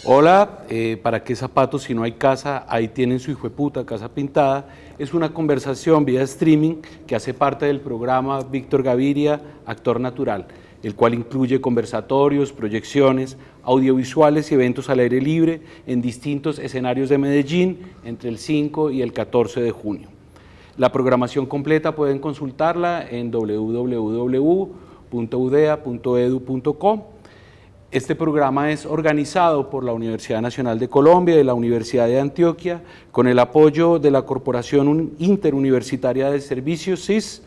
Hola, ¿para qué zapatos si no hay casa? Ahí tienen su hijueputa casa pintada. Es una conversación vía streaming que hace parte del programa Víctor Gaviria, Actor Natural, el cual incluye conversatorios, proyecciones, audiovisuales y eventos al aire libre en distintos escenarios de Medellín entre el 5 y el 14 de junio. La programación completa pueden consultarla en www.udea.edu.co. Este programa es organizado por la Universidad Nacional de Colombia y la Universidad de Antioquia con el apoyo de la Corporación Interuniversitaria de Servicios CIS,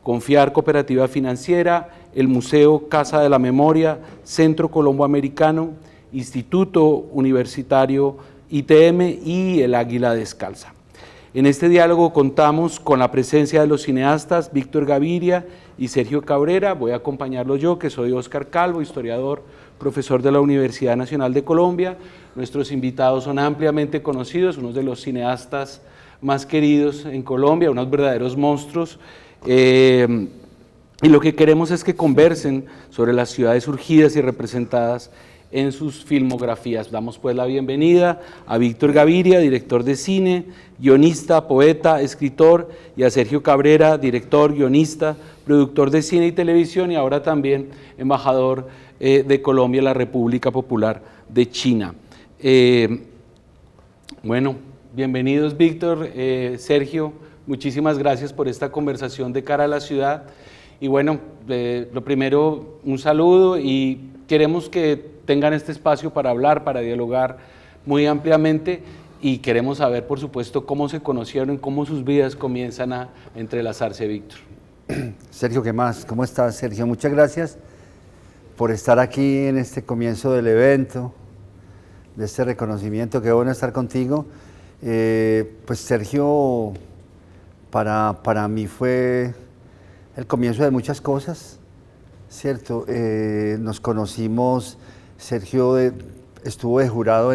Confiar Cooperativa Financiera, el Museo Casa de la Memoria, Centro Colomboamericano, Instituto Universitario ITM y el Águila Descalza. En este diálogo contamos con la presencia de los cineastas Víctor Gaviria y Sergio Cabrera. Voy a acompañarlos yo, que soy Óscar Calvo, historiador, profesor de la Universidad Nacional de Colombia. Nuestros invitados son ampliamente conocidos, unos de los cineastas más queridos en Colombia, unos verdaderos monstruos. Y lo que queremos es que conversen sobre las ciudades surgidas y representadas en sus filmografías. Damos pues la bienvenida a Víctor Gaviria, director de cine, guionista, poeta, escritor, y a Sergio Cabrera, director, guionista, productor de cine y televisión y ahora también embajador de Colombia en la República Popular de China. Bueno, bienvenidos Víctor, Sergio, muchísimas gracias por esta conversación de cara a la ciudad. Y bueno, lo primero, un saludo y queremos que tengan este espacio para hablar, para dialogar muy ampliamente y queremos saber, por supuesto, cómo se conocieron, cómo sus vidas comienzan a entrelazarse, Víctor. Sergio, ¿qué más? ¿Cómo estás, Sergio? Muchas gracias por estar aquí en este comienzo del evento, de este reconocimiento. Qué bueno estar contigo. Pues Sergio, para mí fue el comienzo de muchas cosas, ¿cierto? Nos conocimos, Sergio estuvo de jurado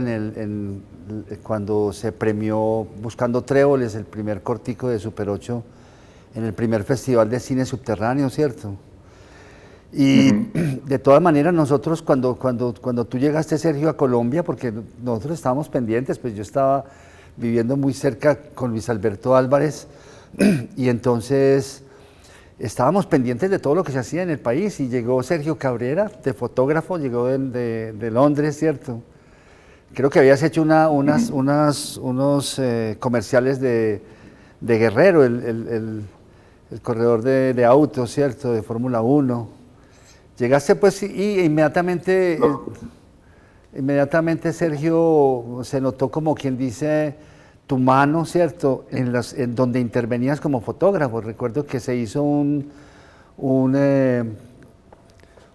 cuando se premió Buscando Tréboles, el primer cortico de Super 8, en el primer Festival de Cine Subterráneo, ¿cierto? Y de todas maneras nosotros cuando tú llegaste, Sergio, a Colombia, porque nosotros estábamos pendientes, pues yo estaba viviendo muy cerca con Luis Alberto Álvarez y entonces estábamos pendientes de todo lo que se hacía en el país y llegó Sergio Cabrera, de fotógrafo, llegó de Londres, ¿cierto? Creo que habías hecho unos comerciales de Guerrero, el corredor de autos, ¿cierto? De Fórmula 1. Llegaste pues y inmediatamente Sergio se notó como quien dice tu mano, ¿cierto? En donde intervenías como fotógrafo. Recuerdo que se hizo un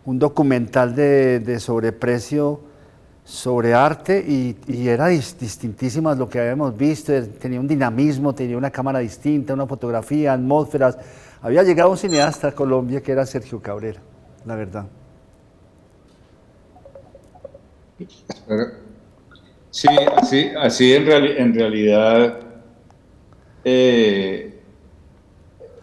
documental de sobreprecio sobre arte y era distintísimas lo que habíamos visto. Tenía un dinamismo, tenía una cámara distinta, una fotografía, atmósferas. Había llegado un cineasta a Colombia que era Sergio Cabrera, la verdad. Sí, así en realidad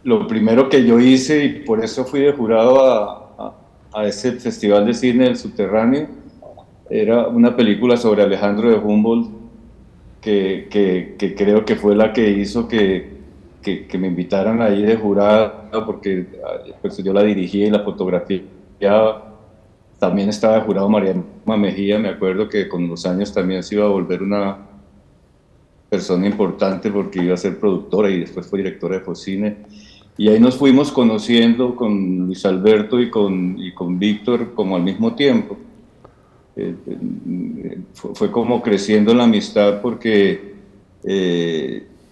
lo primero que yo hice, y por eso fui de jurado a ese Festival de Cine del Subterráneo, era una película sobre Alejandro de Humboldt, que creo que fue la que hizo que me invitaran ahí de jurado, porque pues yo la dirigía y la fotografiaba. También estaba de jurado María Mejía, me acuerdo que con los años también se iba a volver una persona importante porque iba a ser productora y después fue directora de Focine. Y ahí nos fuimos conociendo con Luis Alberto y con Víctor como al mismo tiempo. Fue como creciendo la amistad porque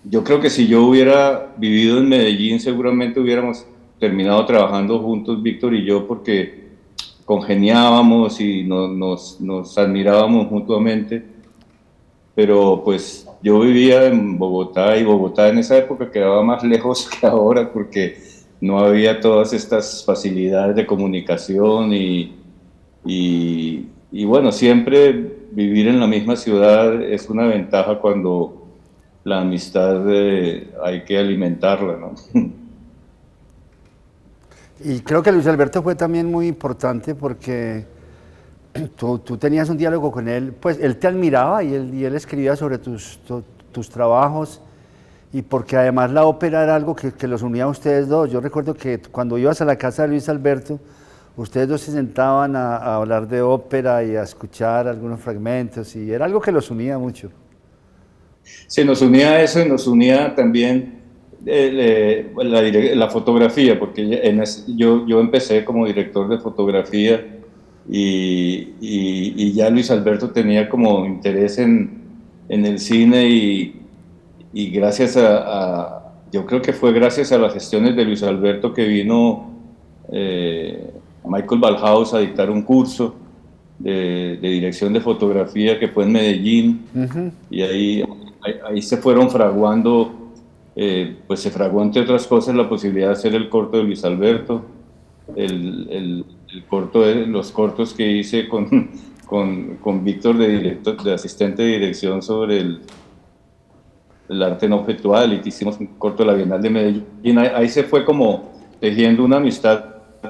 yo creo que si yo hubiera vivido en Medellín seguramente hubiéramos terminado trabajando juntos, Víctor y yo, porque congeniábamos y nos admirábamos mutuamente, pero pues yo vivía en Bogotá y Bogotá en esa época quedaba más lejos que ahora porque no había todas estas facilidades de comunicación y bueno, siempre vivir en la misma ciudad es una ventaja cuando la amistad hay que alimentarla, ¿no? Y creo que Luis Alberto fue también muy importante porque tú tenías un diálogo con él, pues él te admiraba y él escribía sobre tus trabajos, y porque además la ópera era algo que los unía a ustedes dos. Yo recuerdo que cuando ibas a la casa de Luis Alberto, ustedes dos se sentaban a hablar de ópera y a escuchar algunos fragmentos, y era algo que los unía mucho. Se nos unía eso y nos unía también la fotografía, porque yo empecé como director de fotografía y ya Luis Alberto tenía como interés en el cine y gracias yo creo que fue gracias a las gestiones de Luis Alberto que vino Michael Ballhaus a dictar un curso de dirección de fotografía que fue en Medellín. Y ahí se fueron fraguando, pues se fraguó entre otras cosas la posibilidad de hacer el corto de Luis Alberto, el corto los cortos que hice con Víctor de asistente de dirección sobre el arte no objetual, y que hicimos un corto de la Bienal de Medellín. Ahí se fue como tejiendo una amistad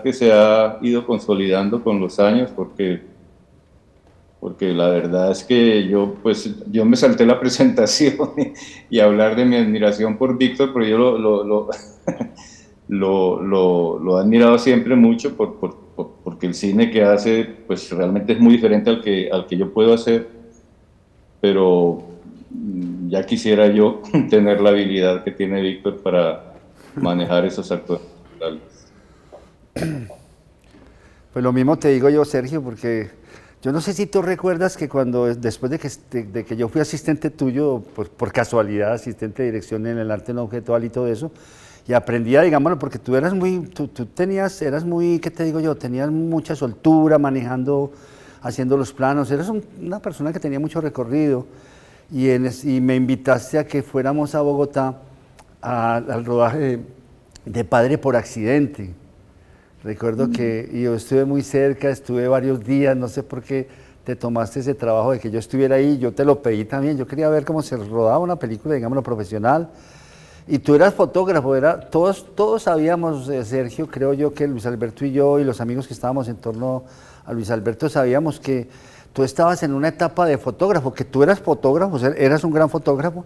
que se ha ido consolidando con los años, porque la verdad es que yo me salté la presentación y hablar de mi admiración por Víctor, pero yo lo he admirado siempre mucho porque el cine que hace pues realmente es muy diferente al que yo puedo hacer, pero ya quisiera yo tener la habilidad que tiene Víctor para manejar esos actores naturales. Pues lo mismo te digo yo, Sergio, porque yo no sé si tú recuerdas que después de que yo fui asistente tuyo, por casualidad, asistente de dirección en el arte no objetual y todo eso, y aprendía, digámoslo, porque tú eras eras muy, ¿qué te digo yo? Tenías mucha soltura manejando, haciendo los planos, eras una persona que tenía mucho recorrido, y me invitaste a que fuéramos a Bogotá al rodaje de Padre por Accidente. Recuerdo que yo estuve muy cerca, estuve varios días, no sé por qué te tomaste ese trabajo de que yo estuviera ahí, yo te lo pedí también, yo quería ver cómo se rodaba una película, digámoslo, profesional, y tú eras fotógrafo, todos sabíamos, Sergio, creo yo que Luis Alberto y yo y los amigos que estábamos en torno a Luis Alberto sabíamos que tú estabas en una etapa de fotógrafo, que tú eras fotógrafo, eras un gran fotógrafo,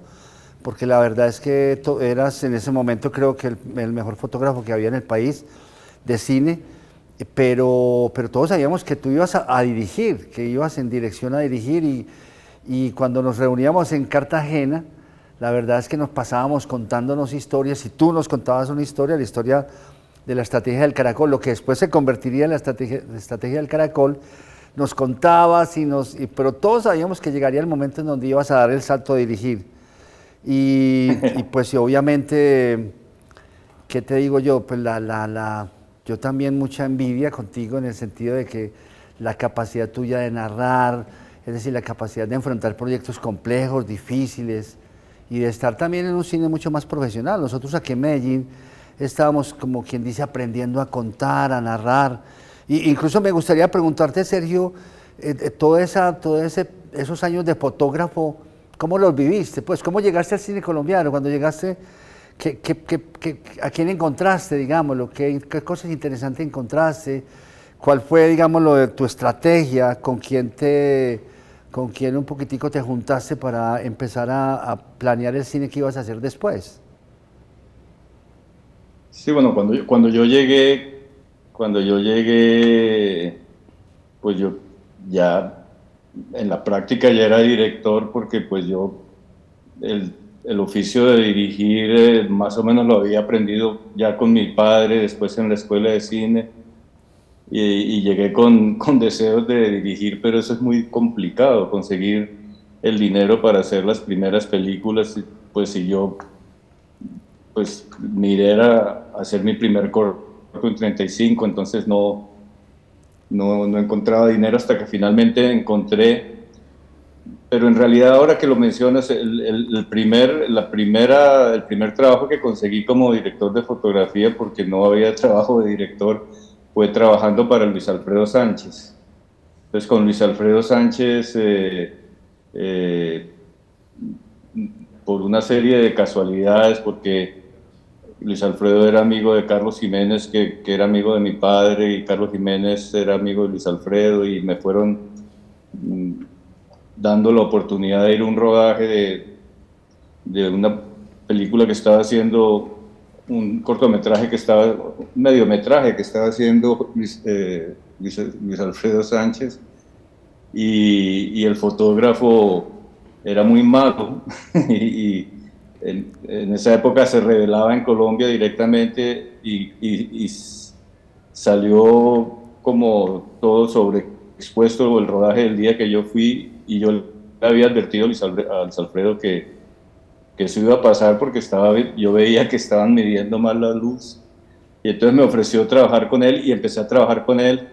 porque la verdad es que eras en ese momento creo que el mejor fotógrafo que había en el país de cine, pero todos sabíamos que tú ibas a dirigir, que ibas en dirección a dirigir, y cuando nos reuníamos en Cartagena, la verdad es que nos pasábamos contándonos historias, y tú nos contabas una historia, la historia de la estrategia del Caracol, lo que después se convertiría en la estrategia del Caracol, nos contabas, pero todos sabíamos que llegaría el momento en donde ibas a dar el salto a dirigir, y pues obviamente, ¿qué te digo yo? Pues yo también mucha envidia contigo en el sentido de que la capacidad tuya de narrar, es decir, la capacidad de enfrentar proyectos complejos, difíciles, y de estar también en un cine mucho más profesional. Nosotros aquí en Medellín estábamos, como quien dice, aprendiendo a contar, a narrar. Incluso me gustaría preguntarte, Sergio, esos años de fotógrafo, ¿cómo los viviste? Pues, ¿cómo llegaste al cine colombiano? Cuando llegaste, ¿a quién encontraste, digámoslo? ¿Qué cosas interesantes encontraste? ¿Cuál fue, digámoslo, tu estrategia? ¿Con quién un poquitico te juntaste para empezar a planear el cine que ibas a hacer después? Sí, bueno, cuando yo llegué, pues yo ya en la práctica ya era director, porque pues el oficio de dirigir más o menos lo había aprendido ya con mi padre, después en la escuela de cine, y llegué con deseos de dirigir, pero eso es muy complicado, conseguir el dinero para hacer las primeras películas. Pues si yo pues miré a hacer mi primer corto en 35, entonces no encontraba dinero hasta que finalmente encontré. Pero en realidad, ahora que lo mencionas, el primer trabajo que conseguí como director de fotografía, porque no había trabajo de director, fue trabajando para Luis Alfredo Sánchez. Entonces, con Luis Alfredo Sánchez, por una serie de casualidades, porque Luis Alfredo era amigo de Carlos Jiménez, que era amigo de mi padre, y Carlos Jiménez era amigo de Luis Alfredo, y me fueron dando la oportunidad de ir a un rodaje de una película que estaba haciendo, un cortometraje que estaba, un mediometraje que estaba haciendo Luis Alfredo Sánchez, y el fotógrafo era muy malo, y en esa época se revelaba en Colombia directamente, y salió como todo sobreexpuesto el rodaje del día que yo fui, y yo le había advertido a Luis Alfredo que eso iba a pasar porque yo veía que estaban midiendo mal la luz, y entonces me ofreció trabajar con él y empecé a trabajar con él,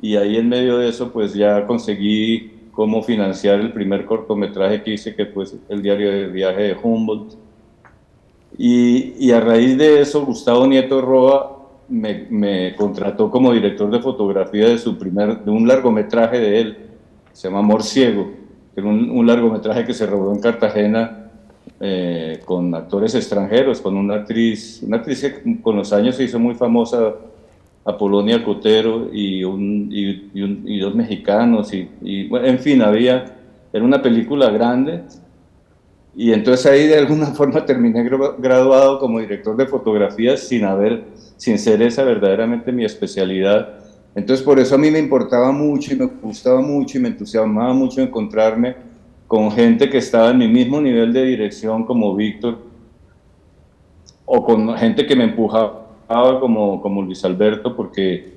y ahí en medio de eso pues ya conseguí cómo financiar el primer cortometraje que hice, que fue el diario de viaje de Humboldt, y a raíz de eso Gustavo Nieto Roa me contrató como director de fotografía de un largometraje de él, se llama Amor Ciego, que era un largometraje que se rodó en Cartagena, con actores extranjeros, con una actriz que con los años se hizo muy famosa, Apolonia Cotero, y dos mexicanos, bueno, en fin, era una película grande, y entonces ahí de alguna forma terminé graduado como director de fotografía sin ser esa verdaderamente mi especialidad. Entonces por eso a mí me importaba mucho y me gustaba mucho y me entusiasmaba mucho encontrarme con gente que estaba en mi mismo nivel de dirección como Víctor, o con gente que me empujaba como Luis Alberto, porque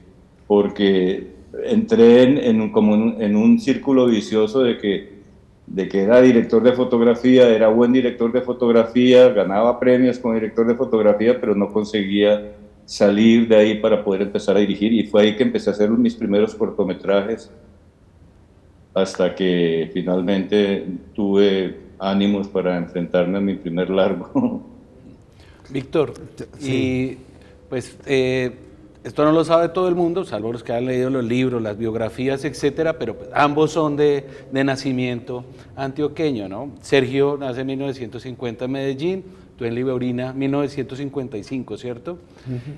entré en un círculo vicioso de que era director de fotografía, era buen director de fotografía, ganaba premios como director de fotografía, pero no conseguía salir de ahí para poder empezar a dirigir, y fue ahí que empecé a hacer mis primeros cortometrajes, hasta que finalmente tuve ánimos para enfrentarme a mi primer largo. Víctor, Sí. y pues esto no lo sabe todo el mundo, salvo los que han leído los libros, las biografías, etcétera, pero pues, ambos son de nacimiento antioqueño, ¿no? Sergio nace en 1950 en Medellín, tú en Libeurina 1955, ¿cierto?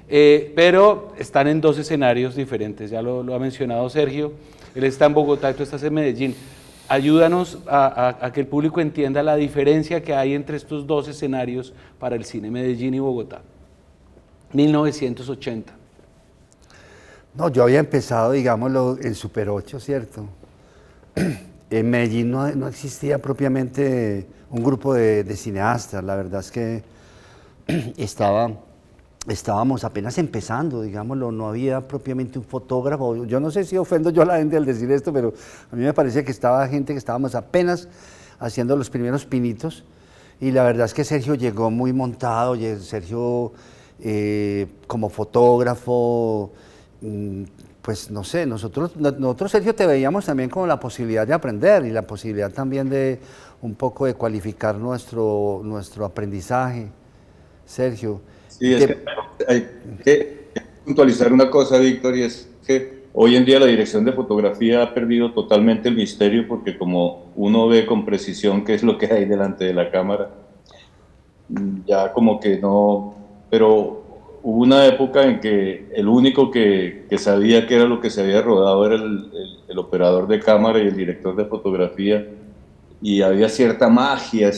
Pero están en dos escenarios diferentes, ya lo ha mencionado Sergio, él está en Bogotá y tú estás en Medellín. Ayúdanos a que el público entienda la diferencia que hay entre estos dos escenarios para el cine, Medellín y Bogotá. 1980. No, yo había empezado, digámoslo, en Super 8, ¿cierto? En Medellín no existía propiamente un grupo de cineastas, la verdad es que estábamos apenas empezando, digámoslo, no había propiamente un fotógrafo. Yo no sé si ofendo yo a la gente al decir esto, pero a mí me parece que estaba gente que estábamos apenas haciendo los primeros pinitos, y la verdad es que Sergio llegó muy montado, Sergio como fotógrafo, pues no sé, nosotros Sergio te veíamos también como la posibilidad de aprender y la posibilidad también de un poco de cualificar nuestro aprendizaje, Sergio. Sí, es que hay que puntualizar una cosa, Víctor, y es que hoy en día la dirección de fotografía ha perdido totalmente el misterio, porque como uno ve con precisión qué es lo que hay delante de la cámara, ya como que no, pero hubo una época en que el único que sabía qué era lo que se había rodado era el operador de cámara y el director de fotografía, y había cierta magia, o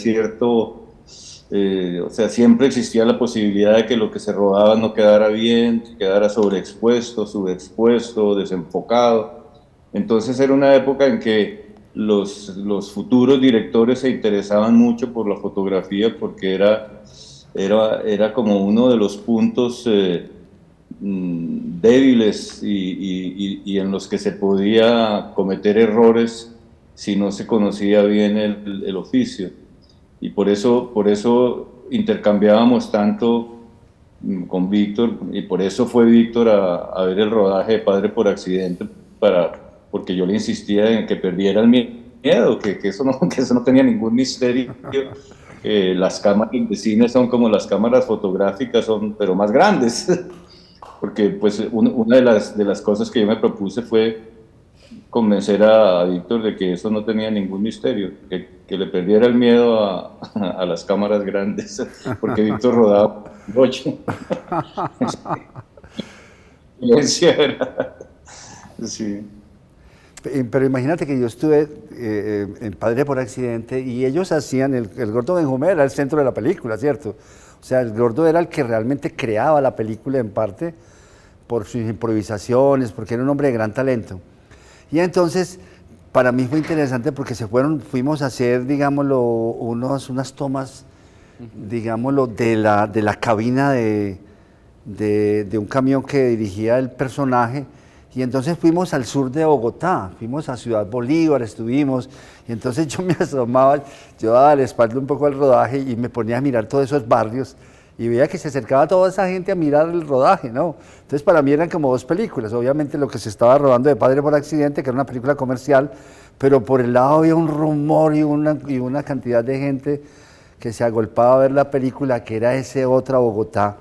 sea, siempre existía la posibilidad de que lo que se rodaba no quedara bien, que quedara sobreexpuesto, subexpuesto, desenfocado. Entonces era una época en que los futuros directores se interesaban mucho por la fotografía, porque era como uno de los puntos débiles y en los que se podía cometer errores si no se conocía bien el oficio. Y por eso intercambiábamos tanto con Víctor, y por eso fue Víctor a ver el rodaje de Padre por Accidente, porque yo le insistía en que perdiera el miedo, que eso no tenía ningún misterio. Las cámaras de cine son como las cámaras fotográficas, pero más grandes, porque pues una de las cosas que yo me propuse fue convencer a Víctor de que eso no tenía ningún misterio, que le perdiera el miedo a las cámaras grandes, porque Víctor rodaba 8. Sí. Pero imagínate que yo estuve en Padre por Accidente y ellos hacían, el Gordo Benjumea era el centro de la película, ¿cierto? O sea, el Gordo era el que realmente creaba la película en parte por sus improvisaciones, porque era un hombre de gran talento. Y entonces, para mí fue interesante porque fuimos a hacer, digámoslo, unas tomas, digámoslo, de la cabina de un camión que dirigía el personaje. Y entonces fuimos al sur de Bogotá, fuimos a Ciudad Bolívar, estuvimos, y entonces yo me asomaba, yo daba la espalda un poco al rodaje y me ponía a mirar todos esos barrios y veía que se acercaba toda esa gente a mirar el rodaje, ¿no? Entonces para mí eran como dos películas, obviamente lo que se estaba rodando de Padre por Accidente, que era una película comercial, pero por el lado había un rumor y una cantidad de gente que se agolpaba a ver la película, que era esa otra Bogotá,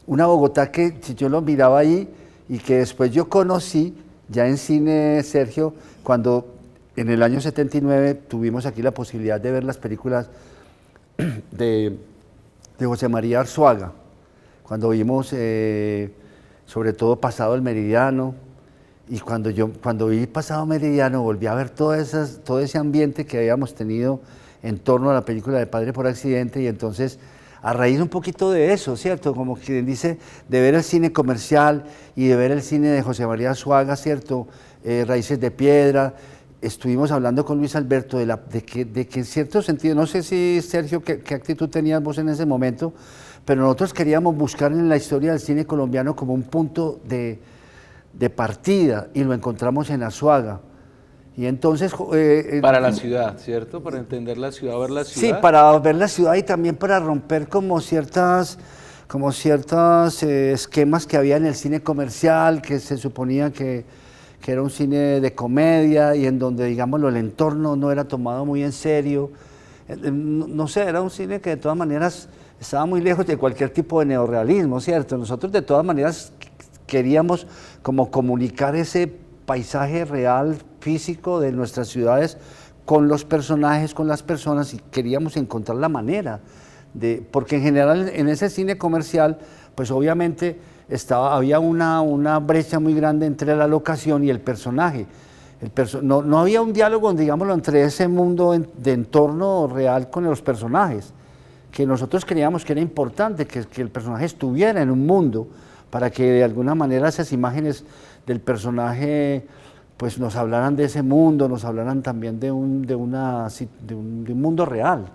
una Bogotá que si yo lo miraba ahí, y que después yo conocí ya en cine, Sergio, cuando en el año 79 tuvimos aquí la posibilidad de ver las películas de José María Arzuaga, cuando vimos sobre todo Pasado el Meridiano, y cuando vi Pasado Meridiano volví a ver todo ese ambiente que habíamos tenido en torno a la película de Padre por Accidente, y entonces a raíz un poquito de eso, ¿cierto? Como quien dice, de ver el cine comercial y de ver el cine de José María Arzuaga, ¿cierto? Raíces de Piedra. Estuvimos hablando con Luis Alberto de que en cierto sentido, no sé si Sergio, qué actitud tenías vos en ese momento, pero nosotros queríamos buscar en la historia del cine colombiano como un punto de partida, y lo encontramos en Arzuaga. Y entonces... para la ciudad, ¿cierto? Para entender la ciudad, ver la ciudad. Sí, para ver la ciudad y también para romper como ciertos esquemas que había en el cine comercial, que se suponía que era un cine de comedia y en donde, digámoslo, el entorno no era tomado muy en serio. No sé, era un cine que de todas maneras estaba muy lejos de cualquier tipo de neorrealismo, ¿cierto? Nosotros de todas maneras queríamos como comunicar ese paisaje real, físico de nuestras ciudades con los personajes, con las personas, y queríamos encontrar la manera porque en general en ese cine comercial, pues obviamente había una brecha muy grande entre la locación y el personaje. No había un diálogo, digámoslo, entre ese mundo de entorno real con los personajes, que nosotros creíamos que era importante, que el personaje estuviera en un mundo, para que de alguna manera esas imágenes del personaje pues nos hablaran de ese mundo, nos hablaran también de un mundo real.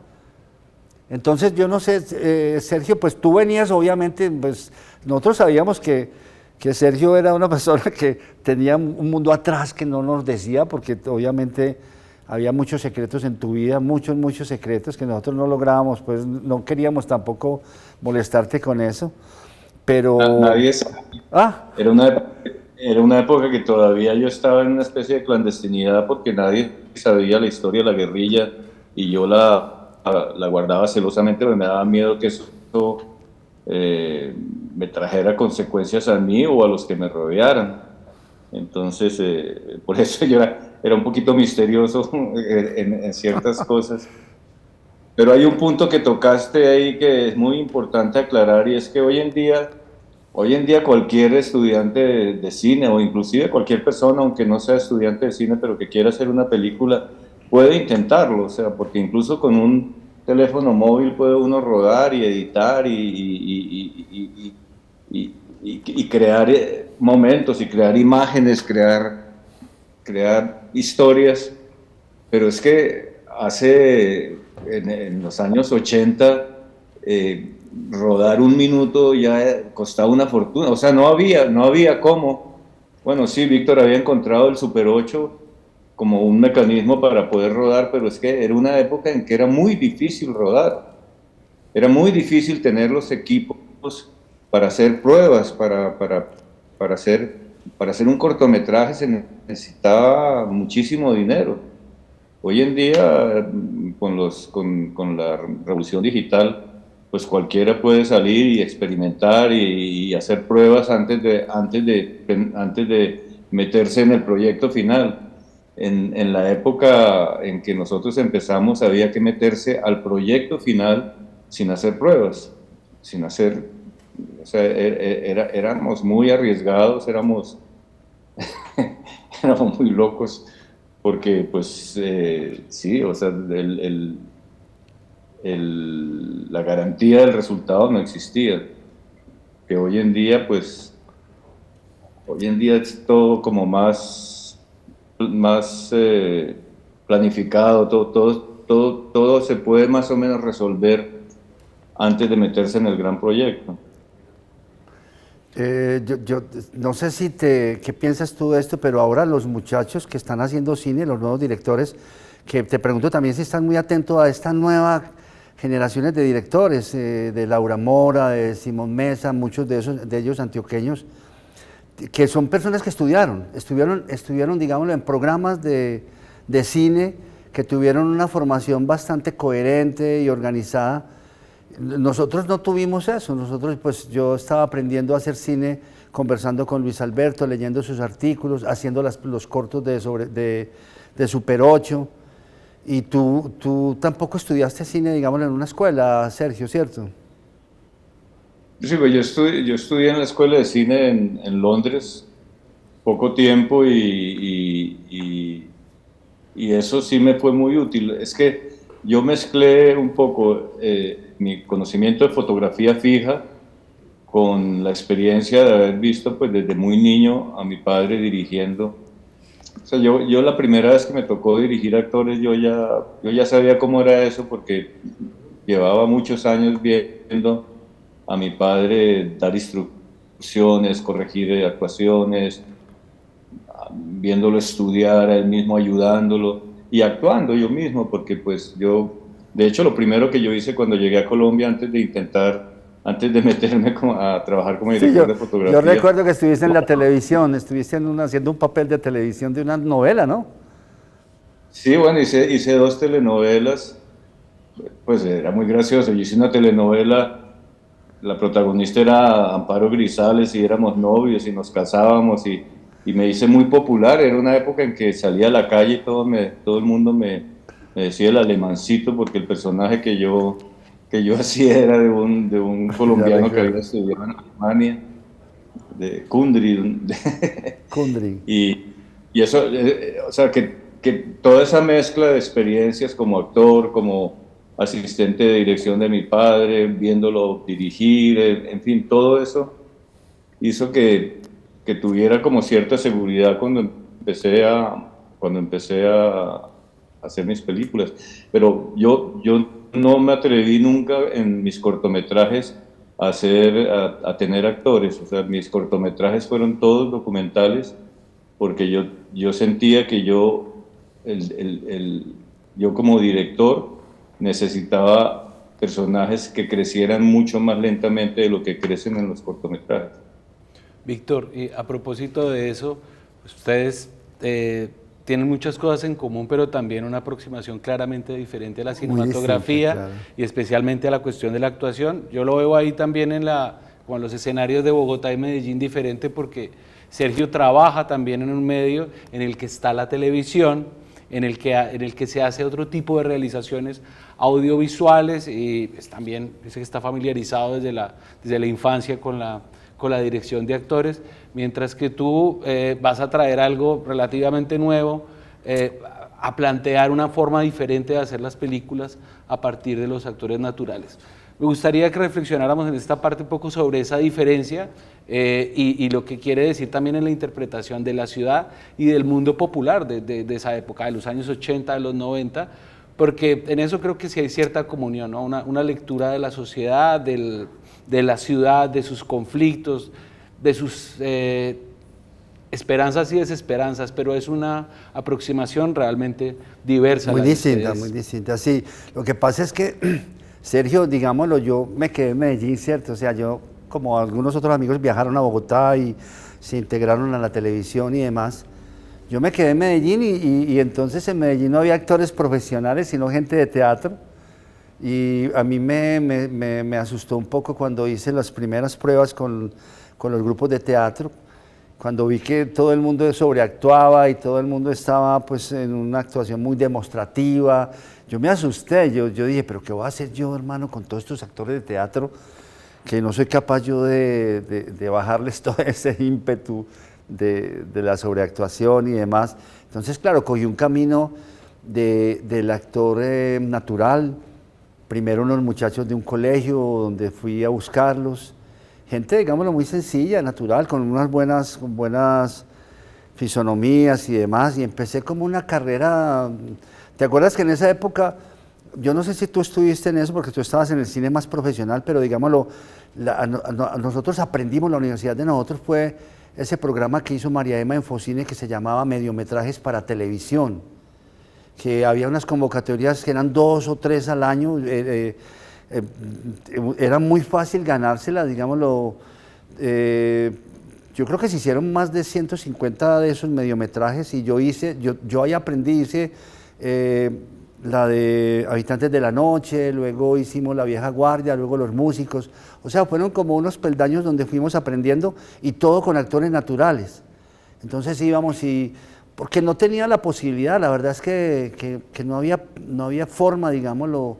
Entonces yo no sé, Sergio, pues tú venías obviamente, pues nosotros sabíamos que Sergio era una persona que tenía un mundo atrás que no nos decía, porque obviamente había muchos secretos en tu vida, muchos secretos que nosotros no lográbamos, pues no queríamos tampoco molestarte con eso. Pero... Nadie sabe. Era una época que todavía yo estaba en una especie de clandestinidad porque nadie sabía la historia de la guerrilla y yo la guardaba celosamente porque me daba miedo que eso me trajera consecuencias a mí o a los que me rodearan. Entonces, por eso yo era un poquito misterioso en ciertas cosas. Pero hay un punto que tocaste ahí que es muy importante aclarar, y es que hoy en día cualquier estudiante de cine o inclusive cualquier persona, aunque no sea estudiante de cine, pero que quiera hacer una película, puede intentarlo, o sea, porque incluso con un teléfono móvil puede uno rodar y editar y crear momentos y crear imágenes, crear historias, pero es que en los años 80, rodar un minuto ya costaba una fortuna, o sea, no había cómo. Bueno, sí, Víctor había encontrado el Super 8 como un mecanismo para poder rodar, pero es que era una época en que era muy difícil rodar, era muy difícil tener los equipos para hacer pruebas, para hacer un cortometraje se necesitaba muchísimo dinero. Hoy en día, con la revolución digital, pues cualquiera puede salir y experimentar y hacer pruebas antes de meterse en el proyecto final. en la época en que nosotros empezamos había que meterse al proyecto final sin hacer pruebas, sin hacer, o sea, éramos muy arriesgados, éramos muy locos, porque pues sí, o sea, la garantía del resultado no existía, que hoy en día pues, hoy en día es todo como más planificado, todo se puede más o menos resolver antes de meterse en el gran proyecto. Yo no sé qué piensas tú de esto, pero ahora los muchachos que están haciendo cine, los nuevos directores, que te pregunto también si están muy atentos a estas nuevas generaciones de directores, de Laura Mora, de Simón Mesa, muchos de ellos antioqueños, que son personas que estudiaron, digámoslo, en programas de cine, que tuvieron una formación bastante coherente y organizada. Nosotros no tuvimos eso, pues yo estaba aprendiendo a hacer cine, conversando con Luis Alberto, leyendo sus artículos, haciendo los cortos de Super 8, y tú tampoco estudiaste cine, digámoslo, en una escuela, Sergio, ¿cierto? Sí, pues yo estudié en la escuela de cine en Londres poco tiempo y eso sí me fue muy útil. Es que yo mezclé un poco mi conocimiento de fotografía fija con la experiencia de haber visto pues desde muy niño a mi padre dirigiendo. O sea, yo la primera vez que me tocó dirigir actores, yo ya sabía cómo era eso porque llevaba muchos años viendo a mi padre dar instrucciones, corregir actuaciones, viéndolo estudiar, a él mismo ayudándolo y actuando yo mismo, porque pues de hecho lo primero que yo hice cuando llegué a Colombia antes de meterme a trabajar como Sí, director de fotografía. yo recuerdo que estuviste en la televisión, estuviste haciendo un papel de televisión de una novela, ¿no? Sí, bueno, hice 2 telenovelas, pues era muy gracioso. Yo hice una telenovela, la protagonista era Amparo Grisales y éramos novios y nos casábamos y me hice muy popular. Era una época en que salía a la calle y todo el mundo me decía el alemancito porque el personaje que yo hacía era de un Ya colombiano que había recuerdo. estudiado en Alemania, de Kundry. Kundry. Y eso, o sea, que toda esa mezcla de experiencias como actor, como asistente de dirección de mi padre, viéndolo dirigir, en fin, todo eso hizo que tuviera como cierta seguridad cuando empecé a hacer mis películas. Pero yo no me atreví nunca en mis cortometrajes a tener actores. O sea, mis cortometrajes fueron todos documentales porque yo sentía que yo como director necesitaba personajes que crecieran mucho más lentamente de lo que crecen en los cortometrajes. Víctor, y a propósito de eso, pues ustedes tienen muchas cosas en común, pero también una aproximación claramente diferente a la cinematografía, distinta, claro. y especialmente a la cuestión de la actuación. Yo lo veo ahí también como en los escenarios de Bogotá y Medellín diferente, porque Sergio trabaja también en un medio en el que está la televisión, en el que se hace otro tipo de realizaciones audiovisuales, y pues también dice que está familiarizado desde la infancia con la dirección de actores, mientras que tú vas a traer algo relativamente nuevo, a plantear una forma diferente de hacer las películas a partir de los actores naturales. Me gustaría que reflexionáramos en esta parte un poco sobre esa diferencia y lo que quiere decir también en la interpretación de la ciudad y del mundo popular de esa época, de los años 80, de los 90, porque en eso creo que sí hay cierta comunión, ¿no? Una lectura de la sociedad, de la ciudad, de sus conflictos, de sus esperanzas y desesperanzas, pero es una aproximación realmente diversa. Muy distinta, sí. Lo que pasa es que, Sergio, digámoslo, yo me quedé en Medellín, ¿cierto? O sea, yo, como algunos otros amigos, viajaron a Bogotá y se integraron a la televisión y demás. Yo me quedé en Medellín y entonces en Medellín no había actores profesionales, sino gente de teatro. Y a mí me asustó un poco cuando hice las primeras pruebas con los grupos de teatro cuando vi que todo el mundo sobreactuaba y todo el mundo estaba pues en una actuación muy demostrativa, yo me asusté, yo dije, pero ¿qué voy a hacer yo, hermano, con todos estos actores de teatro que no soy capaz yo de bajarles todo ese ímpetu de la sobreactuación y demás? Entonces, claro, cogí un camino del actor natural, primero unos muchachos de un colegio donde fui a buscarlos, gente, digámoslo, muy sencilla, natural, con unas buenas fisonomías y demás, y empecé como una carrera. ¿Te acuerdas que en esa época, yo no sé si tú estuviste en eso porque tú estabas en el cine más profesional, pero digámoslo, nosotros aprendimos, la universidad de nosotros fue ese programa que hizo María Emma Infocine que se llamaba Mediometrajes para Televisión, que había unas convocatorias que eran 2 o 3 al año, era muy fácil ganársela, digámoslo. Yo creo que se hicieron más de 150 de esos mediometrajes y yo ahí aprendí, hice la de Habitantes de la Noche, luego hicimos La Vieja Guardia, luego Los Músicos, o sea, fueron como unos peldaños donde fuimos aprendiendo y todo con actores naturales. Entonces íbamos porque no tenía la posibilidad, la verdad es que no había forma, digámoslo,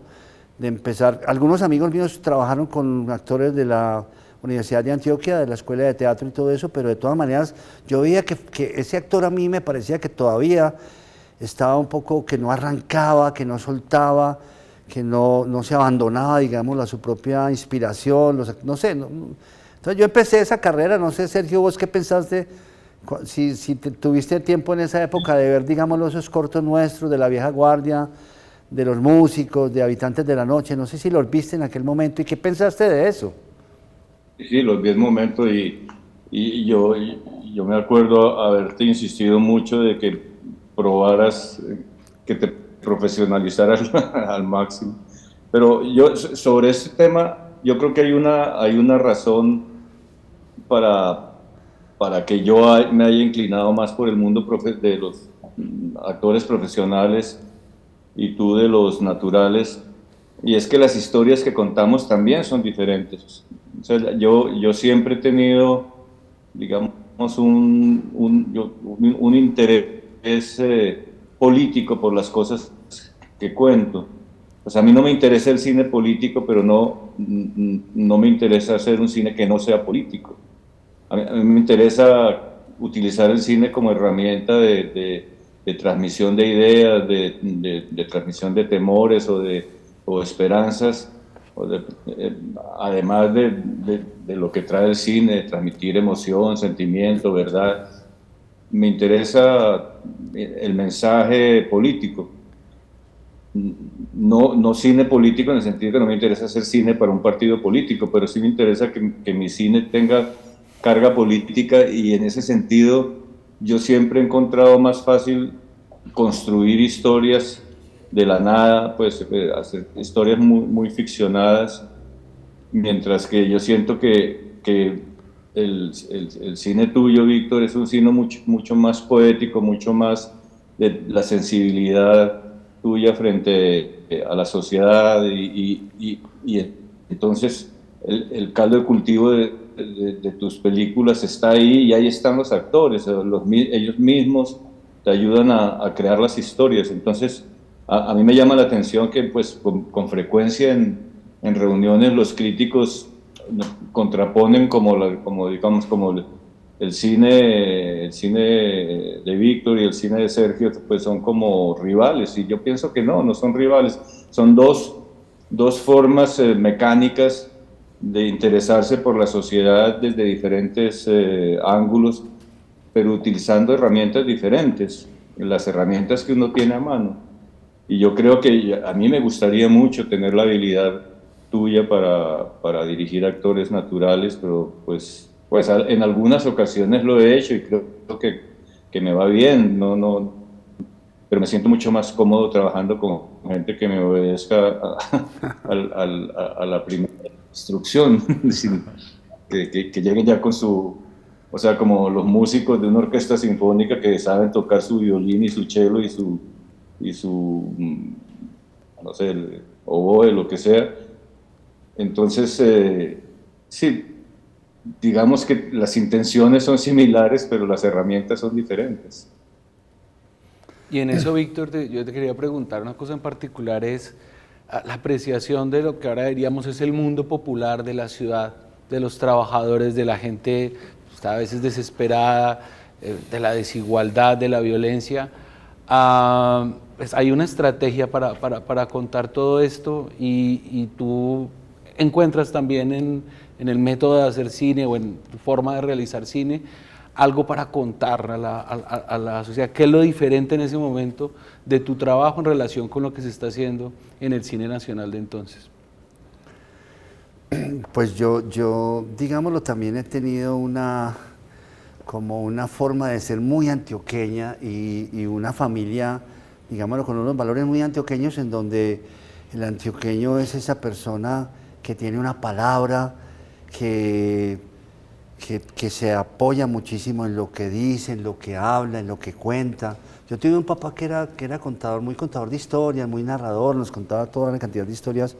de empezar. Algunos amigos míos trabajaron con actores de la Universidad de Antioquia, de la Escuela de Teatro y todo eso, pero de todas maneras yo veía que ese actor a mí me parecía que todavía estaba un poco, que no arrancaba, que no soltaba, que no se abandonaba, digamos, a su propia inspiración, no sé. Entonces yo empecé esa carrera, no sé, Sergio, ¿vos qué pensaste? Si tuviste tiempo en esa época de ver, digamos, esos cortos nuestros de La Vieja Guardia, de Los Músicos, de Habitantes de la Noche, no sé si los viste en aquel momento, ¿y qué pensaste de eso? Sí, los 10 momentos y yo me acuerdo haberte insistido mucho de que probaras, que te profesionalizaras al máximo. Pero yo sobre ese tema, yo creo que hay una razón para que yo me haya inclinado más por el mundo de los actores profesionales y tú de los naturales, y es que las historias que contamos también son diferentes. O sea, yo siempre he tenido, digamos, un interés político por las cosas que cuento. O sea, a mí no me interesa el cine político, pero no me interesa hacer un cine que no sea político. A mí me interesa utilizar el cine como herramienta de transmisión de ideas, de transmisión de temores o esperanzas, además de lo que trae el cine, de transmitir emoción, sentimiento, verdad. Me interesa el mensaje político. No cine político en el sentido que no me interesa hacer cine para un partido político, pero sí me interesa que mi cine tenga carga política, y en ese sentido yo siempre he encontrado más fácil construir historias de la nada, pues hacer historias muy ficcionadas, mientras que yo siento que el cine tuyo, Víctor, es un cine mucho más poético, mucho más de la sensibilidad tuya frente a la sociedad, y entonces el caldo de cultivo de tus películas está ahí, y ahí están los actores, ellos mismos te ayudan a crear las historias. Entonces a mí me llama la atención que pues con frecuencia en reuniones los críticos contraponen como digamos, como el cine de Víctor y el cine de Sergio, pues son como rivales, y yo pienso que no son rivales, son dos formas mecánicas de interesarse por la sociedad desde diferentes ángulos, pero utilizando herramientas diferentes, las herramientas que uno tiene a mano. Y yo creo que a mí me gustaría mucho tener la habilidad tuya para dirigir actores naturales, pero pues en algunas ocasiones lo he hecho y creo que me va bien, pero me siento mucho más cómodo trabajando con gente que me obedezca a la primera instrucción, que lleguen ya con o sea, como los músicos de una orquesta sinfónica que saben tocar su violín y su cello y su no sé, el oboe, lo que sea. Entonces, sí, digamos que las intenciones son similares, pero las herramientas son diferentes. Y en eso, Víctor, yo te quería preguntar una cosa en particular, es la apreciación de lo que ahora diríamos es el mundo popular de la ciudad, de los trabajadores, de la gente pues, a veces desesperada, de la desigualdad, de la violencia. Pues hay una estrategia para contar todo esto y tú encuentras también en el método de hacer cine o en tu forma de realizar cine algo para contar a la sociedad. ¿Qué es lo diferente en ese momento de tu trabajo en relación con lo que se está haciendo en el cine nacional de entonces? Pues yo, digámoslo, también he tenido como una forma de ser muy antioqueña y una familia, digámoslo, con unos valores muy antioqueños en donde el antioqueño es esa persona que tiene una palabra, que se apoya muchísimo en lo que dice, en lo que habla, en lo que cuenta. Yo tuve un papá que era contador, muy contador de historias, muy narrador, nos contaba toda la cantidad de historias.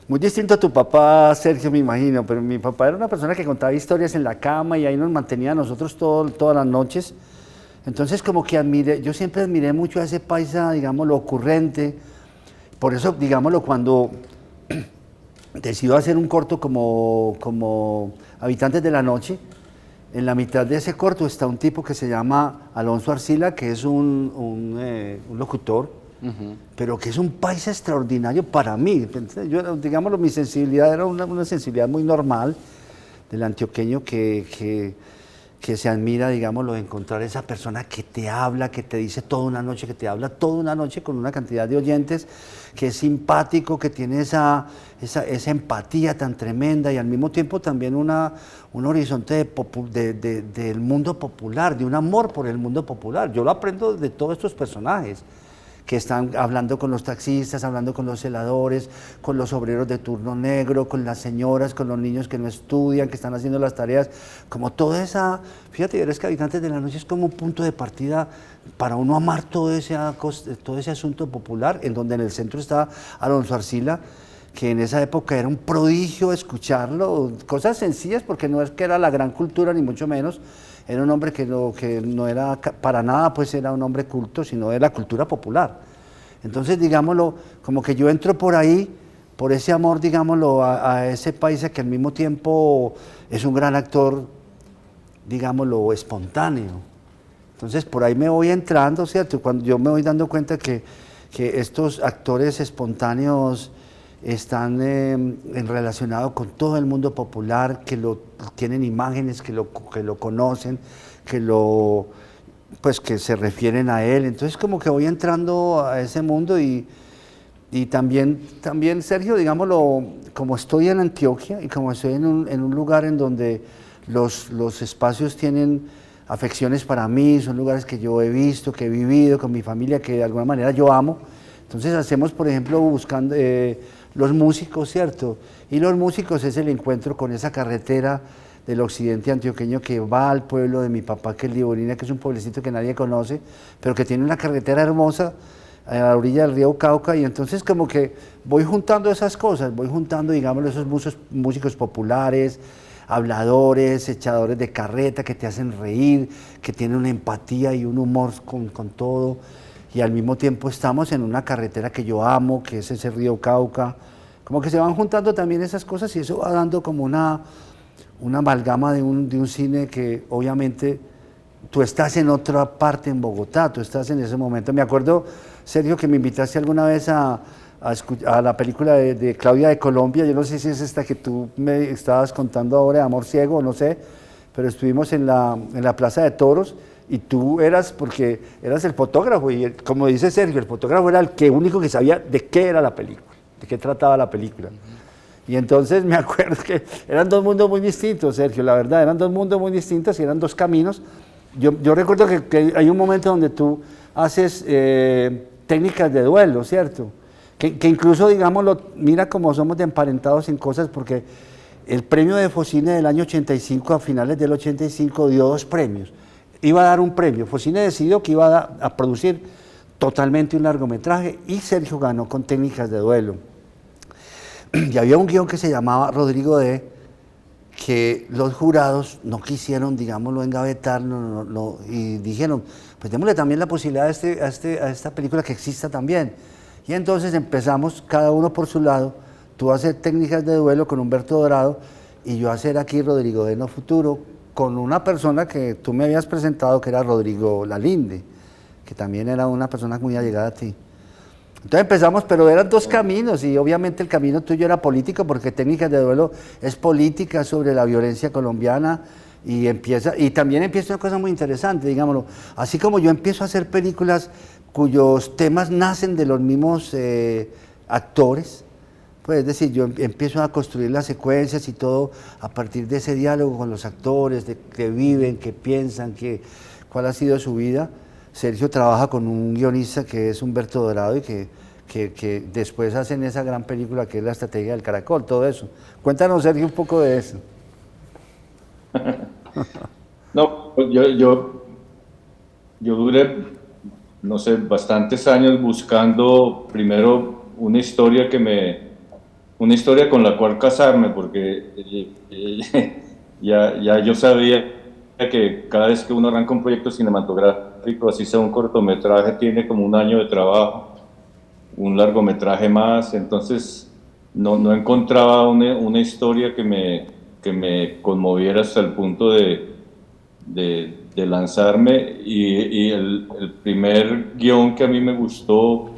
Muy distinto a tu papá, Sergio, me imagino, pero mi papá era una persona que contaba historias en la cama y ahí nos mantenía a nosotros todas las noches. Entonces como que yo siempre admiré mucho a ese paisa, digamos, lo ocurrente. Por eso, digámoslo, cuando decido hacer un corto como Habitantes de la Noche, en la mitad de ese corto está un tipo que se llama Alonso Arcila, que es un locutor, pero que es un paisa extraordinario para mí. Yo, digámoslo, mi sensibilidad era una sensibilidad muy normal del antioqueño que se admira, digámoslo, de encontrar esa persona que te habla, que te dice toda una noche, que te habla toda una noche con una cantidad de oyentes, que es simpático, que tiene esa empatía tan tremenda y al mismo tiempo también un horizonte del mundo popular, de un amor por el mundo popular. Yo lo aprendo de todos estos personajes que están hablando con los taxistas, hablando con los celadores, con los obreros de turno negro, con las señoras, con los niños que no estudian, que están haciendo las tareas, como toda esa, fíjate, es que Habitantes de la Noche es como un punto de partida para uno amar todo ese asunto popular, en donde en el centro está Alonso Arcila, que en esa época era un prodigio escucharlo, cosas sencillas porque no es que era la gran cultura ni mucho menos, era un hombre que no era para nada, pues era un hombre culto, sino de la cultura popular. Entonces, digámoslo, como que yo entro por ahí, por ese amor, digámoslo, a ese paisa que al mismo tiempo es un gran actor, digámoslo, espontáneo. Entonces, por ahí me voy entrando, ¿cierto? Cuando yo me voy dando cuenta que estos actores espontáneos están relacionados con todo el mundo popular, que tienen imágenes, que lo conocen, pues que se refieren a él. Entonces como que voy entrando a ese mundo y también Sergio, digámoslo, como estoy en Antioquia y como estoy en un lugar en donde los espacios tienen afecciones para mí, son lugares que yo he visto, que he vivido con mi familia, que de alguna manera yo amo. Entonces hacemos, por ejemplo, buscando los músicos, ¿cierto? Y los músicos es el encuentro con esa carretera del occidente antioqueño que va al pueblo de mi papá, que es Liborina, que es un pueblecito que nadie conoce, pero que tiene una carretera hermosa a la orilla del río Cauca, y entonces como que voy juntando esas cosas, voy juntando, digamos, esos músicos populares, habladores, echadores de carreta, que te hacen reír, que tienen una empatía y un humor con todo, y al mismo tiempo estamos en una carretera que yo amo, que es ese río Cauca. Como que se van juntando también esas cosas y eso va dando como una amalgama de un cine que obviamente tú estás en otra parte en Bogotá, tú estás en ese momento. Me acuerdo, Sergio, que me invitaste alguna vez a la película de Claudia de Colombia, yo no sé si es esta que tú me estabas contando ahora, de Amor Ciego, no sé, pero estuvimos en la Plaza de Toros. Y tú porque eras el fotógrafo, y como dice Sergio, el fotógrafo era el único que sabía de qué era la película, de qué trataba la película. Y entonces me acuerdo que eran dos mundos muy distintos, Sergio, la verdad, eran dos mundos muy distintos y eran dos caminos. Yo recuerdo que hay un momento donde tú haces técnicas de duelo, ¿cierto? Que incluso, digámoslo, mira cómo somos de emparentados en cosas, porque el premio de Focine del año 85, a finales del 85, dio 2 premios. Iba a dar un premio, Focine decidió que iba a producir totalmente un largometraje y Sergio ganó con técnicas de duelo. Y había un guión que se llamaba Rodrigo D., que los jurados no quisieron, digámoslo, engavetarlo y dijeron, pues démosle también la posibilidad a esta película que exista también. Y entonces empezamos, cada uno por su lado, tú a hacer técnicas de duelo con Humberto Dorado y yo a hacer aquí Rodrigo de No Futuro con una persona que tú me habías presentado, que era Rodrigo Lalinde, que también era una persona muy allegada a ti. Entonces empezamos, pero eran dos caminos y obviamente el camino tuyo era político porque Técnicas de Duelo es política sobre la violencia colombiana y también empieza una cosa muy interesante, digámoslo, así como yo empiezo a hacer películas cuyos temas nacen de los mismos actores, pues es decir, yo empiezo a construir las secuencias y todo a partir de ese diálogo con los actores, de qué viven, qué piensan, cuál ha sido su vida. Sergio trabaja con un guionista que es Humberto Dorado y que después hacen esa gran película que es La Estrategia del Caracol, todo eso. Cuéntanos, Sergio, un poco de eso. No, yo duré, no sé, bastantes años buscando primero una historia con la cual casarme, porque ya yo sabía que cada vez que uno arranca un proyecto cinematográfico, así sea un cortometraje, tiene como un año de trabajo, un largometraje más, entonces no encontraba una historia que me conmoviera hasta el punto de lanzarme, y el primer guión que a mí me gustó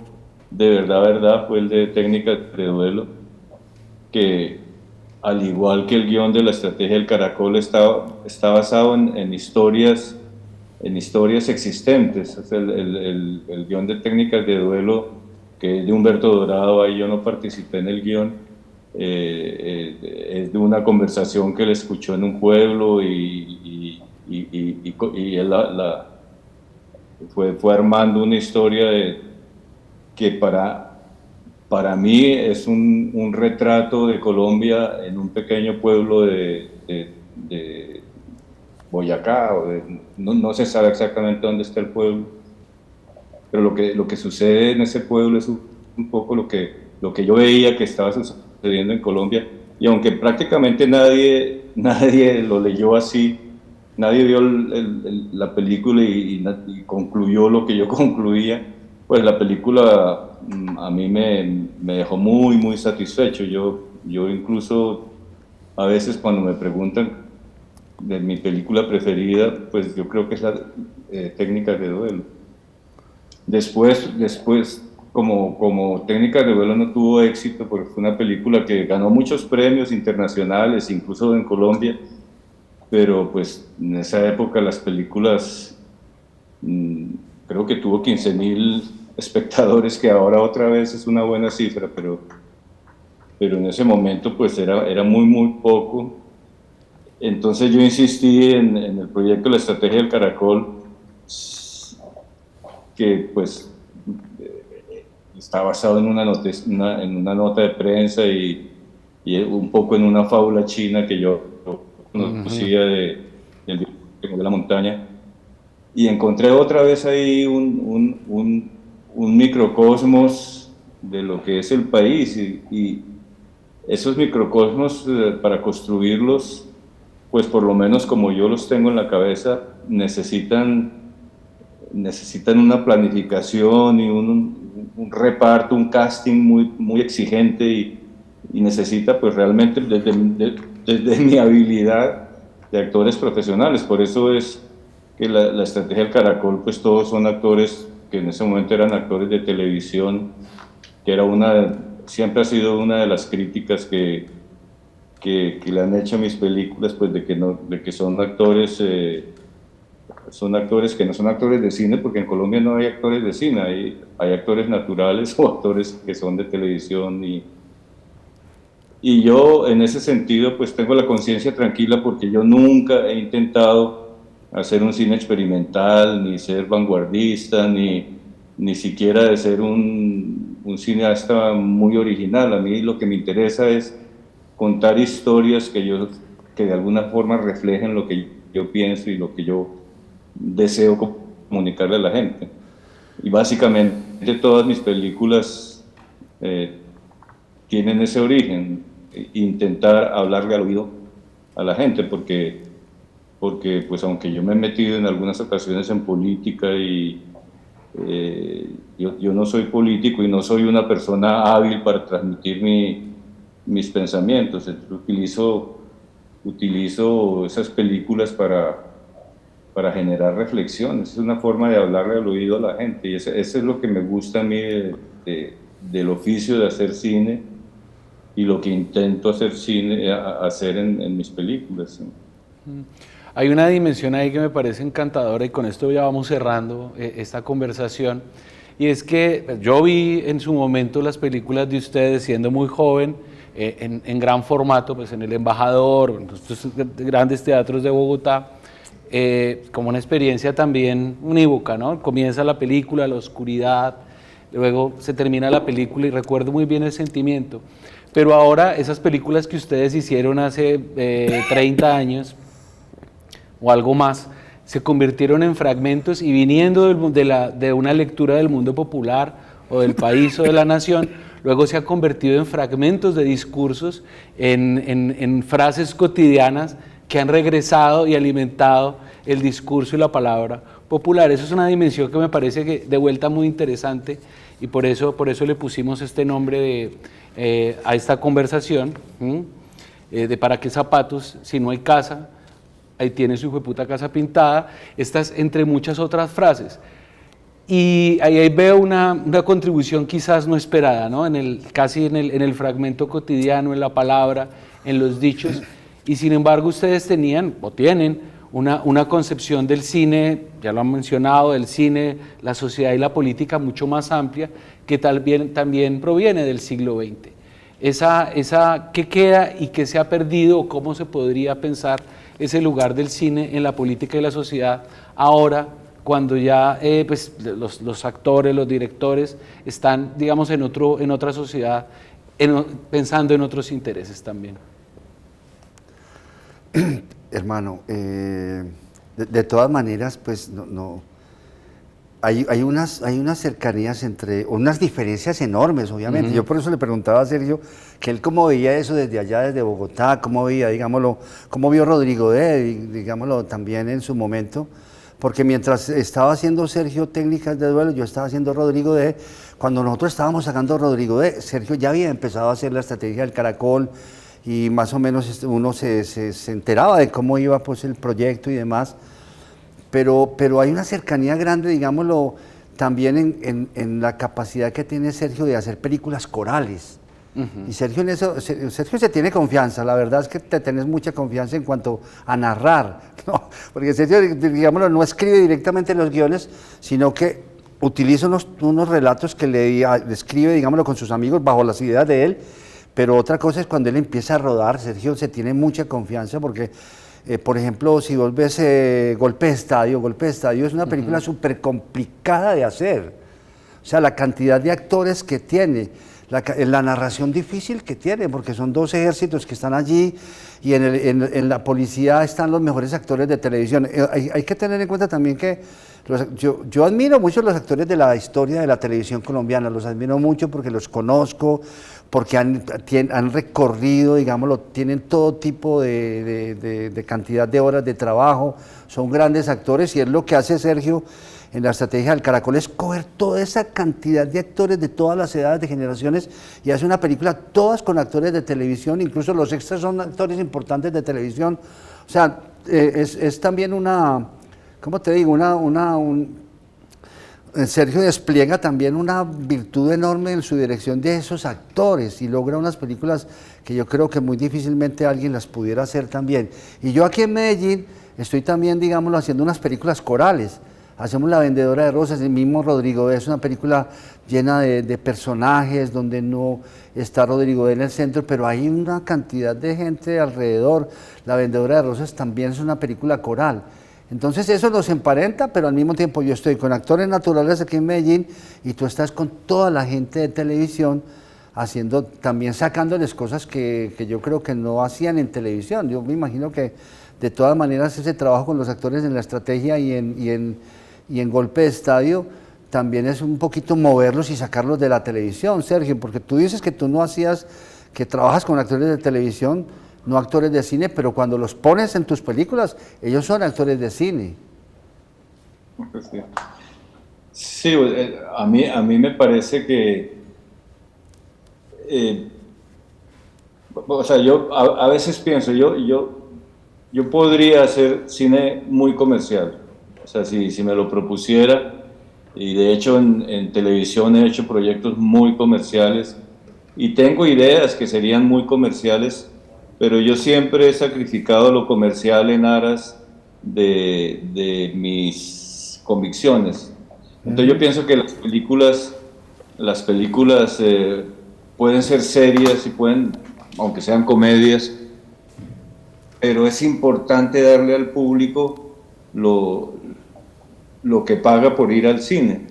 de verdad fue el de Técnicas de Duelo, que al igual que el guión de La Estrategia del Caracol está basado en historias existentes. O sea, el guión de Técnicas de Duelo, que es de Humberto Dorado, ahí yo no participé en el guión, es de una conversación que él escuchó en un pueblo y él fue armando una historia que para mí es un retrato de Colombia en un pequeño pueblo de Boyacá, no se sabe exactamente dónde está el pueblo, pero lo que sucede en ese pueblo es un poco lo que yo veía que estaba sucediendo en Colombia, y aunque prácticamente nadie lo leyó así, nadie vio la película y concluyó lo que yo concluía, pues la película a mí me dejó muy satisfecho. Yo incluso a veces cuando me preguntan de mi película preferida, pues yo creo que es la Técnicas de Duelo. Después como Técnicas de Duelo no tuvo éxito, porque fue una película que ganó muchos premios internacionales, incluso en Colombia, pero pues en esa época las películas creo que tuvo 15.000 espectadores, que ahora otra vez es una buena cifra, pero en ese momento pues era muy poco. Entonces yo insistí en el proyecto La Estrategia del Caracol, que pues está basado en una nota de prensa y un poco en una fábula china que yo conocía del de la montaña, y encontré otra vez ahí un microcosmos de lo que es el país, y esos microcosmos, para construirlos, pues por lo menos como yo los tengo en la cabeza, necesitan una planificación y un reparto, un casting muy exigente, y necesita pues realmente desde mi habilidad de actores profesionales. Por eso es que la Estrategia del Caracol, pues todos son actores que en ese momento eran actores de televisión, que siempre ha sido una de las críticas que le han hecho a mis películas, pues de que son actores que no son actores de cine, porque en Colombia no hay actores de cine, hay actores naturales o actores que son de televisión, y yo en ese sentido pues tengo la conciencia tranquila, porque yo nunca he intentado hacer un cine experimental, ni ser vanguardista, ni siquiera de ser un cineasta muy original. A mí lo que me interesa es contar historias que de alguna forma reflejen lo que yo pienso y lo que yo deseo comunicarle a la gente. Y básicamente todas mis películas tienen ese origen, intentar hablarle al oído a la gente, porque pues aunque yo me he metido en algunas ocasiones en política y yo no soy político y no soy una persona hábil para transmitir mis pensamientos, utilizo esas películas para generar reflexiones, es una forma de hablarle al oído a la gente y eso es lo que me gusta a mí del oficio de hacer cine y lo que intento hacer en mis películas. ¿Sí? Hay una dimensión ahí que me parece encantadora y con esto ya vamos cerrando esta conversación, y es que yo vi en su momento las películas de ustedes siendo muy joven, en gran formato, pues en El Embajador, en estos grandes teatros de Bogotá, como una experiencia también unívoca, ¿no? Comienza la película, la oscuridad, luego se termina la película y recuerdo muy bien el sentimiento. Pero ahora esas películas que ustedes hicieron hace 30 años o algo más, se convirtieron en fragmentos y viniendo de una lectura del mundo popular o del país o de la nación, luego se ha convertido en fragmentos de discursos, en frases cotidianas que han regresado y alimentado el discurso y la palabra popular. Eso es una dimensión que me parece que de vuelta muy interesante y por eso le pusimos este nombre a esta conversación, de ¿para qué zapatos si no hay casa? Ahí tiene su hijueputa casa pintada, estas entre muchas otras frases. Y ahí veo una contribución quizás no esperada, ¿no? Casi en el fragmento cotidiano, en la palabra, en los dichos, y sin embargo ustedes tenían o tienen una concepción del cine, ya lo han mencionado, del cine, la sociedad y la política mucho más amplia, que también proviene del siglo XX. ¿Qué queda y qué se ha perdido o cómo se podría pensar ese lugar del cine en la política y la sociedad ahora, cuando ya pues, los actores, los directores están, digamos, en otra sociedad, pensando en otros intereses también? Hermano, de todas maneras, pues hay unas cercanías unas diferencias enormes, obviamente. Yo por eso le preguntaba a Sergio que él cómo veía eso desde allá, desde Bogotá, cómo veía, digámoslo, cómo vio Rodrigo D, digámoslo, también en su momento, porque mientras estaba haciendo Sergio técnicas de duelo, yo estaba haciendo Rodrigo D. Cuando nosotros estábamos sacando Rodrigo D, Sergio ya había empezado a hacer la estrategia del Caracol y más o menos uno se enteraba de cómo iba pues el proyecto y demás. Pero hay una cercanía grande, digámoslo, también en la capacidad que tiene Sergio de hacer películas corales. Y Sergio se tiene confianza, la verdad es que te tenés mucha confianza en cuanto a narrar, ¿no? Porque Sergio, digámoslo, no escribe directamente los guiones, sino que utiliza unos relatos que le escribe, digámoslo, con sus amigos bajo las ideas de él, pero otra cosa es cuando él empieza a rodar. Sergio se tiene mucha confianza porque... por ejemplo, si vos ves Golpe de Estadio es una película súper complicada de hacer. O sea, la cantidad de actores que tiene, la narración difícil que tiene, porque son dos ejércitos que están allí y en la policía están los mejores actores de televisión. Hay que tener en cuenta también que yo admiro mucho a los actores de la historia de la televisión colombiana, los admiro mucho porque los conozco, porque han recorrido, digámoslo, tienen todo tipo de cantidad de horas de trabajo, son grandes actores y es lo que hace Sergio en la estrategia del Caracol, es coger toda esa cantidad de actores de todas las edades, de generaciones, y hace una película todas con actores de televisión, incluso los extras son actores importantes de televisión. O sea, es también ¿cómo te digo? Sergio despliega también una virtud enorme en su dirección de esos actores y logra unas películas que yo creo que muy difícilmente alguien las pudiera hacer también. Y yo aquí en Medellín estoy también, digámoslo, haciendo unas películas corales. Hacemos La Vendedora de Rosas, el mismo Rodrigo D. Es una película llena de personajes, donde no está Rodrigo D. en el centro, pero hay una cantidad de gente alrededor. La Vendedora de Rosas también es una película coral. Entonces eso nos emparenta, pero al mismo tiempo yo estoy con actores naturales aquí en Medellín y tú estás con toda la gente de televisión también sacándoles cosas que yo creo que no hacían en televisión. Yo me imagino que de todas maneras ese trabajo con los actores en la estrategia y en Golpe de Estadio también es un poquito moverlos y sacarlos de la televisión, Sergio, porque tú dices que tú no hacías, que trabajas con actores de televisión, no actores de cine, pero cuando los pones en tus películas, ellos son actores de cine. Sí, sí, a mí me parece que, o sea, yo a veces pienso, yo podría hacer cine muy comercial, o sea, si me lo propusiera, y de hecho en televisión he hecho proyectos muy comerciales, y tengo ideas que serían muy comerciales, pero yo siempre he sacrificado lo comercial en aras de mis convicciones. Entonces yo pienso que las películas pueden ser serias y pueden, aunque sean comedias, pero es importante darle al público lo que paga por ir al cine.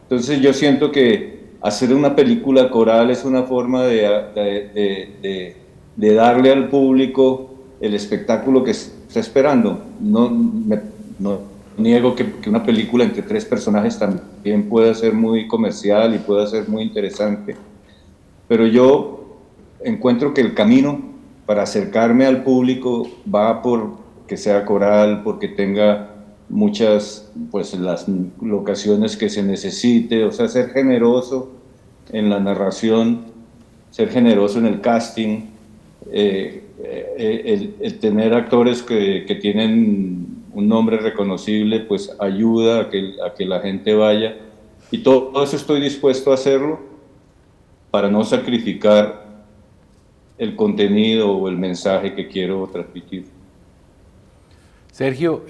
Entonces yo siento que hacer una película coral es una forma de darle al público el espectáculo que está esperando. No niego que una película entre 3 personajes también pueda ser muy comercial y pueda ser muy interesante, pero yo encuentro que el camino para acercarme al público va por que sea coral, porque tenga muchas, pues las locaciones que se necesite, o sea, ser generoso en la narración, ser generoso en el casting, el tener actores que tienen un nombre reconocible, pues ayuda a que la gente vaya, y todo eso estoy dispuesto a hacerlo para no sacrificar el contenido o el mensaje que quiero transmitir. Sergio,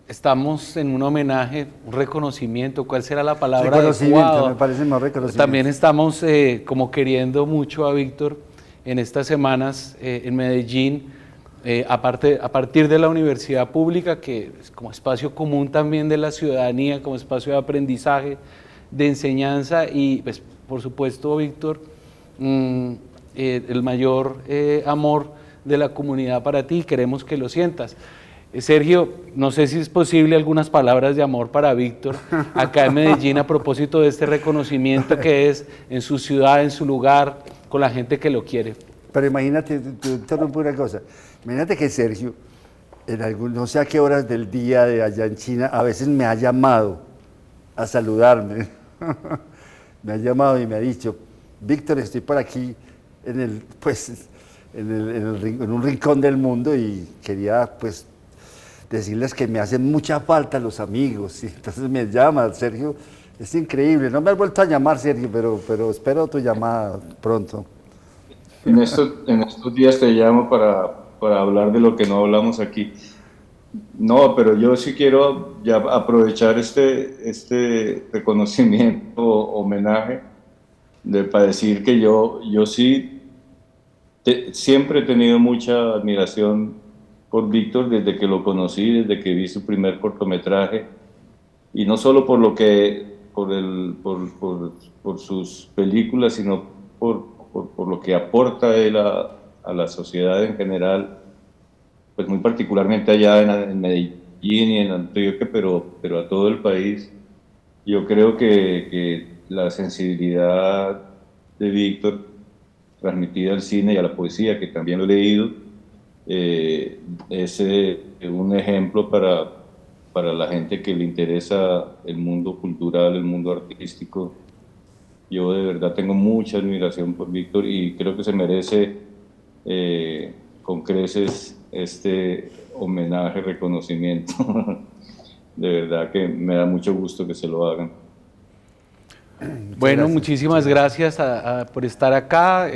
estamos en un homenaje, un reconocimiento, ¿cuál será la palabra Reconocimiento, adecuada? me parece más reconocimiento. También estamos como queriendo mucho a Víctor en estas semanas en Medellín, a partir de la universidad pública, que es como espacio común también de la ciudadanía, como espacio de aprendizaje, de enseñanza, y pues, por supuesto, Víctor, el mayor amor de la comunidad para ti, queremos que lo sientas. Sergio, no sé si es posible algunas palabras de amor para Víctor acá en Medellín a propósito de este reconocimiento que es en su ciudad, en su lugar, con la gente que lo quiere. Pero imagínate, te interrumpo una cosa, imagínate que Sergio, no sé a qué horas del día de allá en China, a veces me ha llamado a saludarme, me ha llamado y me ha dicho, Víctor, estoy por aquí en un rincón del mundo y quería pues decirles que me hacen mucha falta los amigos, y entonces me llama, Sergio, es increíble, no me has vuelto a llamar, Sergio, pero espero tu llamada pronto. En estos días te llamo para hablar de lo que no hablamos aquí. No, pero yo sí quiero ya aprovechar este reconocimiento, homenaje, para decir que yo sí siempre he tenido mucha admiración por Víctor desde que lo conocí, desde que vi su primer cortometraje, y no solo por sus películas, sino por lo que aporta él a la sociedad en general, pues muy particularmente allá en Medellín y en Antioquia, pero a todo el país. Yo creo que la sensibilidad de Víctor, transmitida al cine y a la poesía, que también lo he leído, es un ejemplo para la gente que le interesa el mundo cultural, el mundo artístico. Yo de verdad tengo mucha admiración por Víctor y creo que se merece con creces este homenaje, reconocimiento. De verdad que me da mucho gusto que se lo hagan. Bueno, muchísimas gracias por estar acá.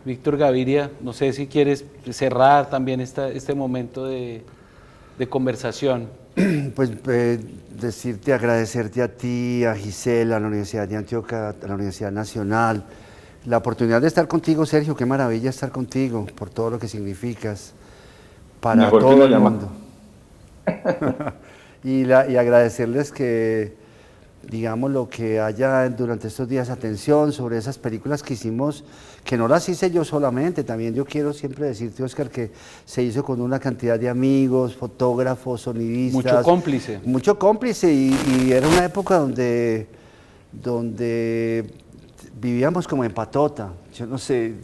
Víctor Gaviria, no sé si quieres cerrar también este momento de conversación. Pues decirte, agradecerte a ti, a Gisela, a la Universidad de Antioquia, a la Universidad Nacional, la oportunidad de estar contigo, Sergio, qué maravilla estar contigo, por todo lo que significas para Mejor todo el llama. mundo. Y agradecerles que, digamos, lo que haya durante estos días atención sobre esas películas que hicimos, que no las hice yo solamente, también yo quiero siempre decirte, Oscar, que se hizo con una cantidad de amigos, fotógrafos, sonidistas. Mucho cómplice. Mucho cómplice y era una época donde vivíamos como en patota, yo no sé,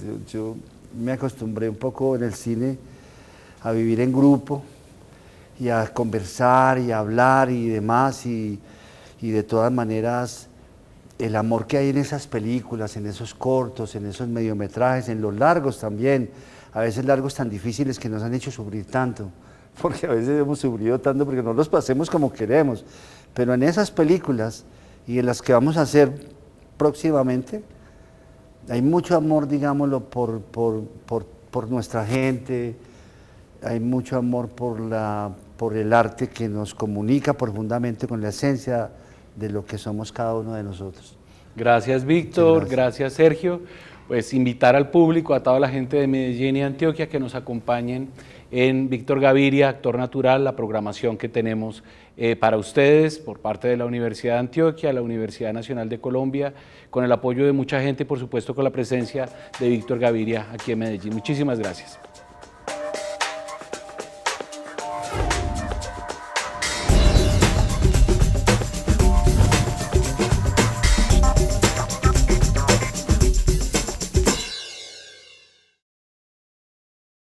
me acostumbré un poco en el cine a vivir en grupo y a conversar y a hablar y demás, y de todas maneras el amor que hay en esas películas, en esos cortos, en esos mediometrajes, en los largos también, a veces largos tan difíciles que nos han hecho sufrir tanto, porque a veces hemos sufrido tanto porque no los pasemos como queremos, pero en esas películas y en las que vamos a hacer próximamente, hay mucho amor, digámoslo, por nuestra gente, hay mucho amor por el arte que nos comunica profundamente con la esencia de lo que somos cada uno de nosotros. Gracias, Víctor, gracias, Sergio. Pues invitar al público, a toda la gente de Medellín y Antioquia que nos acompañen en Víctor Gaviria, Actor Natural, la programación que tenemos para ustedes por parte de la Universidad de Antioquia, la Universidad Nacional de Colombia, con el apoyo de mucha gente y por supuesto con la presencia de Víctor Gaviria aquí en Medellín. Muchísimas gracias.